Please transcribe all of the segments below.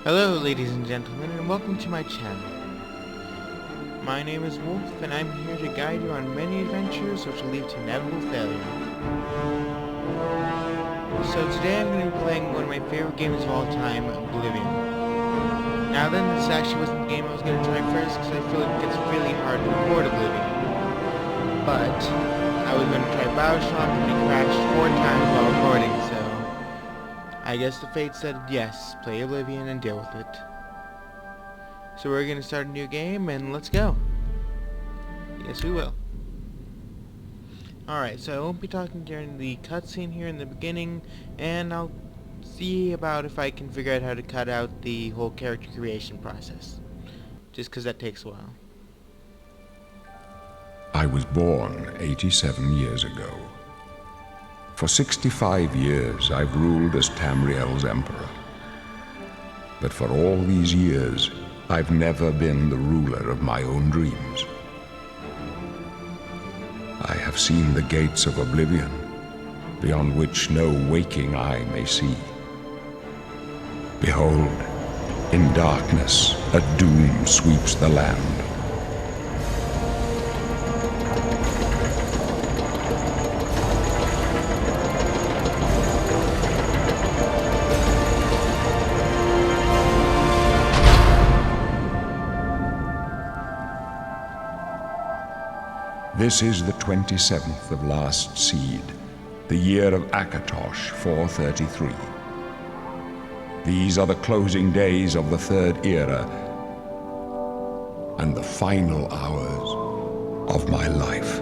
Hello ladies and gentlemen, and welcome to my channel. My name is Wolf, and I'm here to guide you on many adventures which will lead to inevitable failure. So today I'm going to be playing one of my favorite games of all time, Oblivion. Now then, this actually wasn't the game I was going to try first because I feel like it's really hard to record Oblivion. But I was going to try Bioshock and it crashed 4 times while recording, so I guess the fate said yes, play Oblivion and deal with it. So we're gonna start a new game and let's go. Yes, we will. Alright, so I won't be talking during the cutscene here in the beginning, and I'll see about if I can figure out how to cut out the whole character creation process. Just because that takes a while. I was born 87 years ago. For 65 years, I've ruled as Tamriel's emperor. But for all these years, I've never been the ruler of my own dreams. I have seen the gates of Oblivion, beyond which no waking eye may see. Behold, in darkness, a doom sweeps the land. This is the 27th of last seed, the year of Akatosh 433. These are the closing days of the Third Era and the final hours of my life.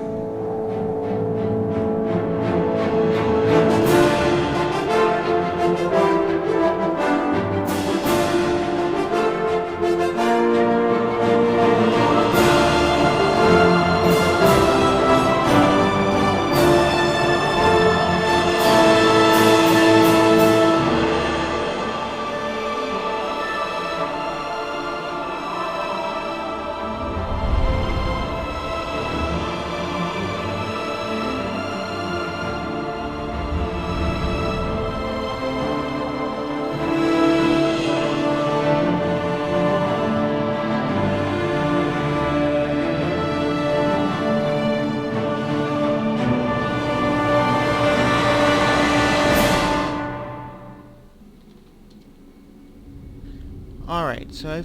Alright, so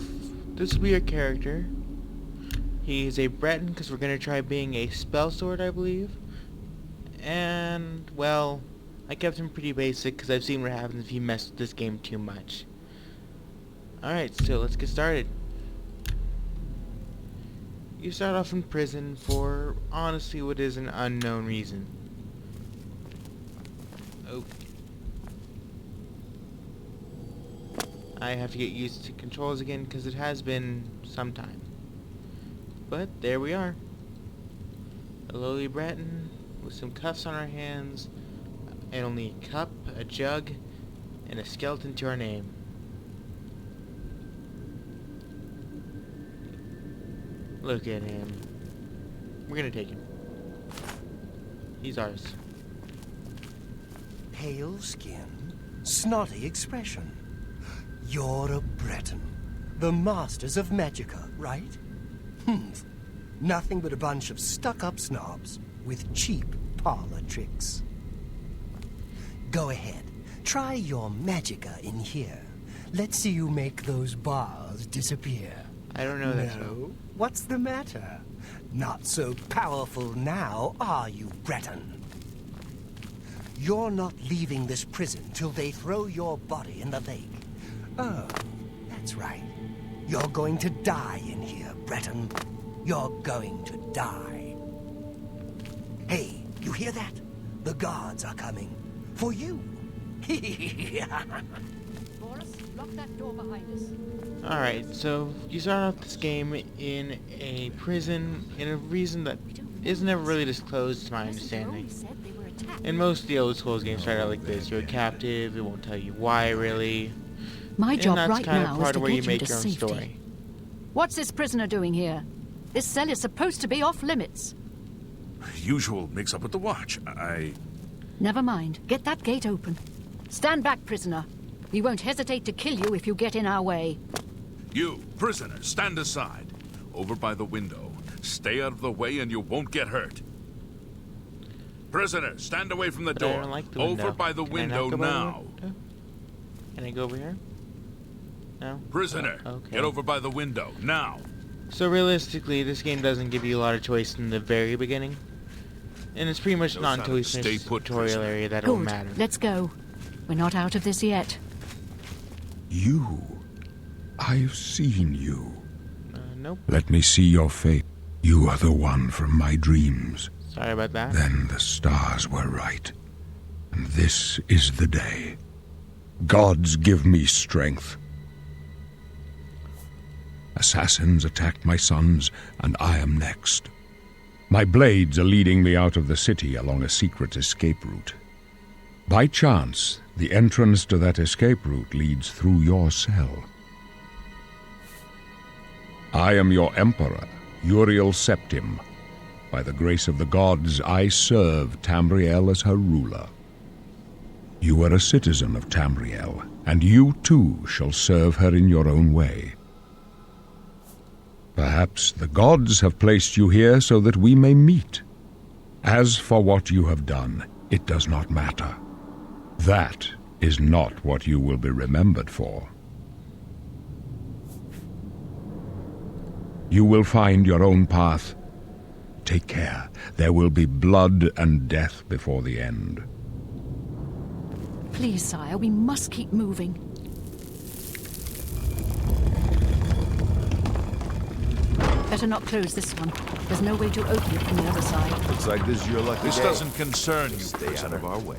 this will be your character. He's a Breton because we're going to try being a spell sword, I believe. And, well, I kept him pretty basic because I've seen what happens if you mess with this game too much. Alright, so let's get started. You start off in prison for, honestly, what is an unknown reason. Okay. I have to get used to controls again because it has been some time. But there we are. A lowly Breton with some cuffs on our hands, and only a cup, a jug, and a skeleton to our name. Look at him. We're gonna take him. He's ours. Pale skin, snotty expression. You're a Breton. The masters of Magica, right? Nothing but a bunch of stuck-up snobs with cheap parlor tricks. Go ahead. Try your Magica in here. Let's see you make those bars disappear. I don't know that. No? What's the matter? Not so powerful now, are you, Breton? You're not leaving this prison till they throw your body in the lake. Oh, that's right. You're going to die in here, Breton. You're going to die. Hey, you hear that? The guards are coming. For you. Boris, lock that door behind us. Alright, so you start off this game in a prison, in a reason that is never really disclosed to my understanding. In most of the old Souls games start out like this. You're a captive, it won't tell you why really. My job and that's right kind now of is part to of where get you you make to your own safety. story. What's this prisoner doing here? This cell is supposed to be off limits. Usual mix-up with the watch. Never mind. Get that gate open. Stand back, prisoner. We won't hesitate to kill you if you get in our way. You, prisoner, stand aside. Over by the window. Stay out of the way and you won't get hurt. Prisoner, stand away from the But I door. don't like the window. Over by the Can I window not go by the now. window? Can I go over here? No? Prisoner, Oh, okay. get over by the window now. So realistically, this game doesn't give you a lot of choice in the very beginning. And it's pretty much Knows not how until we to finish stay the put, tutorial prisoner. area that it'll Good. matter. Let's go. We're not out of this yet. You. I've seen you. Nope. Let me see your face. You are the one from my dreams. Sorry about that. Then the stars were right. And this is the day. Gods give me strength. Assassins attacked my sons, and I am next. My blades are leading me out of the city along a secret escape route. By chance, the entrance to that escape route leads through your cell. I am your emperor, Uriel Septim. By the grace of the gods, I serve Tamriel as her ruler. You are a citizen of Tamriel, and you too shall serve her in your own way. Perhaps the gods have placed you here so that we may meet. As for what you have done, it does not matter. That is not what you will be remembered for. You will find your own path. Take care. There will be blood and death before the end. Please, sire, we must keep moving. Better not close this one. There's no way to open it from the other side. Looks like this is your lucky This day. doesn't concern you, Stay out prisoner. of our way.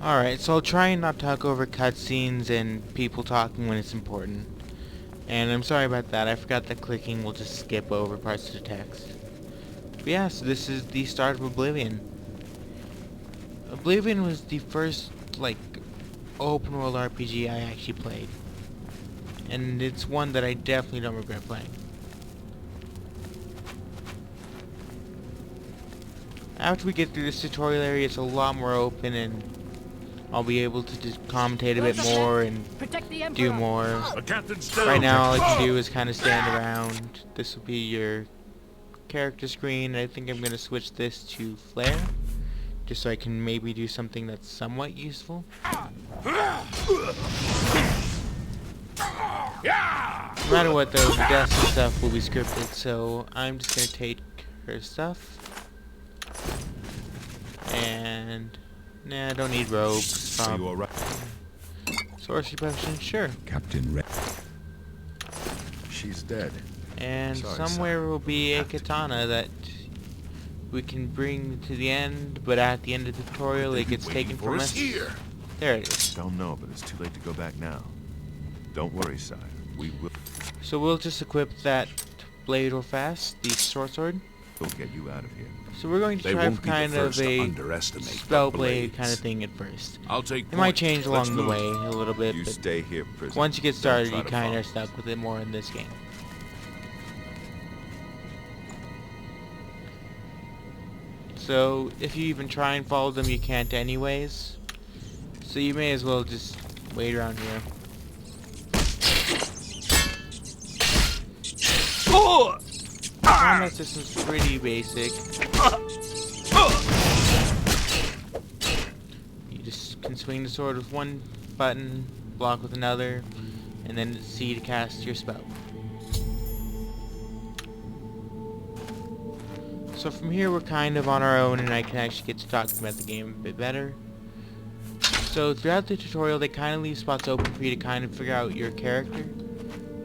Alright, so I'll try and not talk over cutscenes and people talking when it's important. And I'm sorry about that, I forgot that clicking will just skip over parts of the text. But yeah, so this is the start of Oblivion. Oblivion was the first, like, open world RPG I actually played. And it's one that I definitely don't regret playing. After we get through this tutorial area, it's a lot more open and I'll be able to just commentate a bit more and Protect the do Emperor. more. The captain's down. Right now, all I can do is kind of stand around. This will be your character screen. I think I'm going to switch this to flare, just so I can maybe do something that's somewhat useful. No matter what, though, the deaths and stuff will be scripted, so I'm just going to take her stuff. And nah, I don't need robes. Are you alright? Sorcery potion, sure. Captain Red. She's dead. And Sorry, somewhere son. will be a Have to be. katana that we can bring to the end, but at the end of the tutorial it gets Waiting taken for from us us. here. There it is. Don't know, but it's too late to go back now. Don't worry, sire. We will So we'll just equip that blade real fast, the short sword. get you out of here. So we're going to They try won't for be the kind of first to a underestimate spell the blade blades. kind of thing at first. I'll take It might point. change Let's along the move. way a little bit, You but stay here, prisoner. once you get Don't started try you to kind follow. of stuck with it more in this game. So if you even try and follow them, you can't anyways. So you may as well just wait around here. Combat system's pretty basic. You just can swing the sword with one button, block with another, and then C to cast your spell. So from here we're kind of on our own and I can actually get to talking about the game a bit better. So throughout the tutorial they kind of leave spots open for you to kind of figure out your character.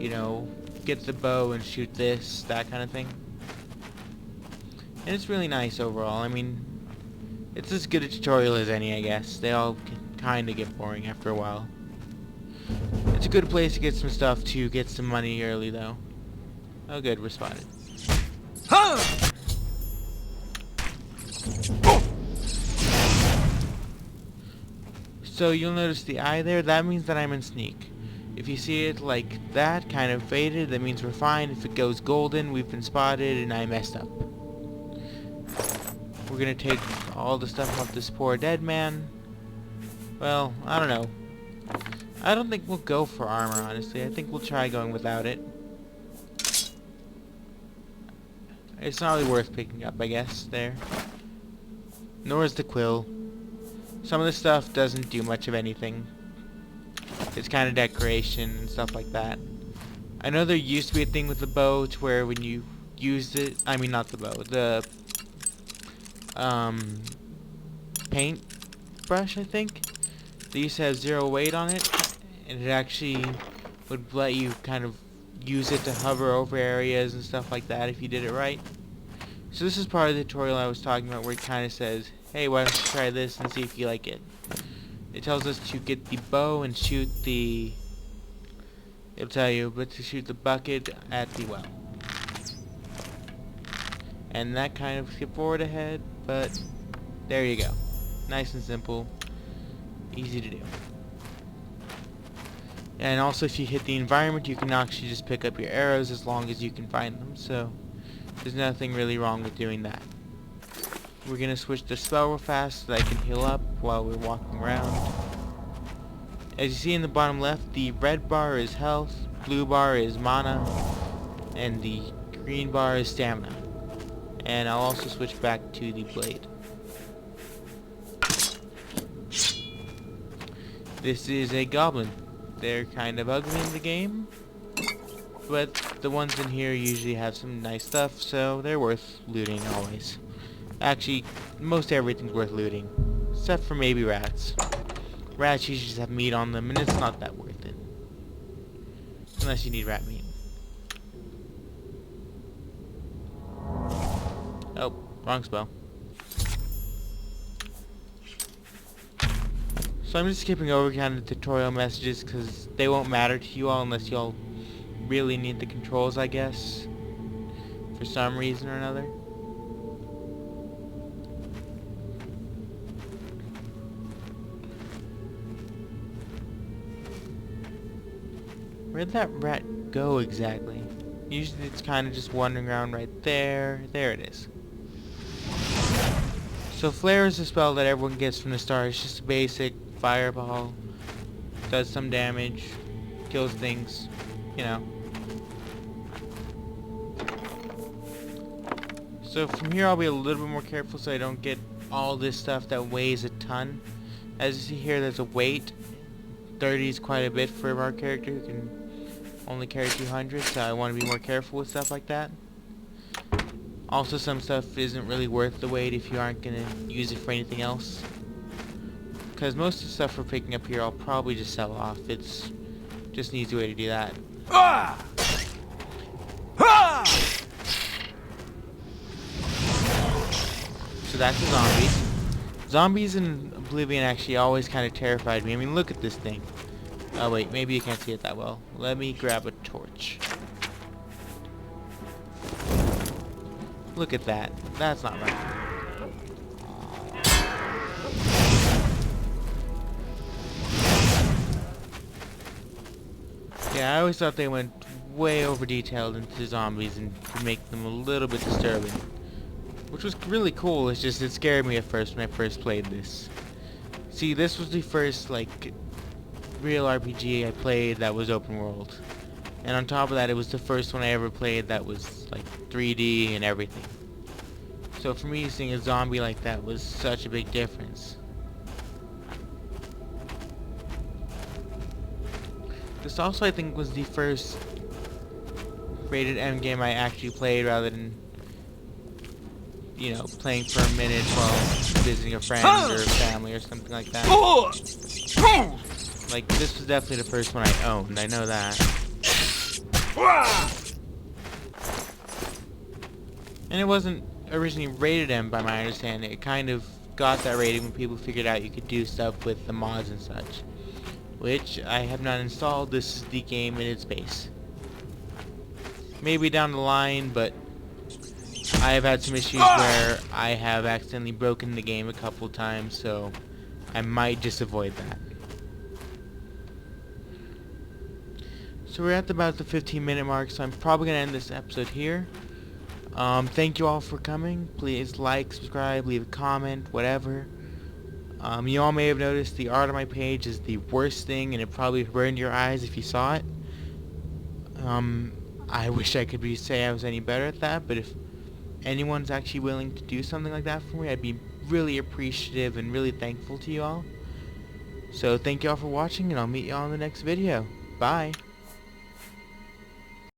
You know, get the bow and shoot this, that kind of thing. And it's really nice overall. I mean, it's as good a tutorial as any, I guess. They all kind of get boring after a while. It's a good place to get some stuff to get some money early though. Oh good, we're spotted. So you'll notice the eye there, that means that I'm in sneak. If you see it like that, kind of faded, that means we're fine. If it goes golden, we've been spotted and I messed up. We're gonna take all the stuff off this poor dead man. Well, I don't know. I don't think we'll go for armor, honestly. I think we'll try going without it. It's not really worth picking up, I guess, there. Nor is the quill. Some of the stuff doesn't do much of anything. It's kind of decoration and stuff like that. I know there used to be a thing with the bow to where when you used it, I mean not the bow, the paint brush, I think. They used to have 0 weight on it, and it actually would let you kind of use it to hover over areas and stuff like that if you did it right. So this is part of the tutorial I was talking about where it kind of says, hey, why don't you try this and see if you like it. It tells us to get the bow and shoot the, it'll tell you, but to shoot the bucket at the well. And that kind of skip forward ahead, but there you go. Nice and simple. Easy to do. And also if you hit the environment, you can actually just pick up your arrows as long as you can find them, so there's nothing really wrong with doing that. We're gonna switch the spell real fast so that I can heal up while we're walking around. As you see in the bottom left, the red bar is health, blue bar is mana, and the green bar is stamina. And I'll also switch back to the blade. This is a goblin. They're kind of ugly in the game, but the ones in here usually have some nice stuff, so they're worth looting always. Actually, most everything's worth looting, except for maybe rats. Rats usually just have meat on them, and it's not that worth it. Unless you need rat meat. Oh, wrong spell. So I'm just skipping over kind of the tutorial messages because they won't matter to you all unless you all really need the controls, I guess. For some reason or another. Where'd that rat go exactly? Usually it's kind of just wandering around right there. There it is. So Flare is a spell that everyone gets from the start. It's just a basic fireball. Does some damage. Kills things. You know. So from here I'll be a little bit more careful so I don't get all this stuff that weighs a ton. As you see here, there's a weight. 30 is quite a bit for our character who can only carry 200, so I want to be more careful with stuff like that. Also, some stuff isn't really worth the weight if you aren't going to use it for anything else. Because most of the stuff we're picking up here I'll probably just sell off. It's just an easy way to do that. Ah! Ah! So that's the zombies. Zombies in Oblivion actually always kind of terrified me. I mean, look at this thing. Oh wait, maybe you can't see it that well. Let me grab a torch. Look at that. That's not right. Yeah, I always thought they went way over detailed into zombies and could make them a little bit disturbing. Which was really cool, it's just it scared me at first when I first played this. See, this was the first, like, real RPG I played that was open world. And on top of that, it was the first one I ever played that was, like, 3D and everything. So for me, seeing a zombie like that was such a big difference. This also, I think, was the first rated M game I actually played rather than, you know, playing for a minute while visiting a friend or family or something like that. Like, this was definitely the first one I owned, I know that. And it wasn't originally rated M by my understanding. It kind of got that rating when people figured out you could do stuff with the mods and such. Which I have not installed. This is the game in its base. Maybe down the line, but I have had some issues where I have accidentally broken the game a couple times, so I might just avoid that. So we're at about the 15-minute mark, so I'm probably going to end this episode here. Thank you all for coming. Please like, subscribe, leave a comment, whatever. You all may have noticed the art on my page is the worst thing, and it probably burned your eyes if you saw it. I wish I could say I was any better at that, but if anyone's actually willing to do something like that for me, I'd be really appreciative and really thankful to you all. So thank you all for watching, and I'll meet you all in the next video. Bye!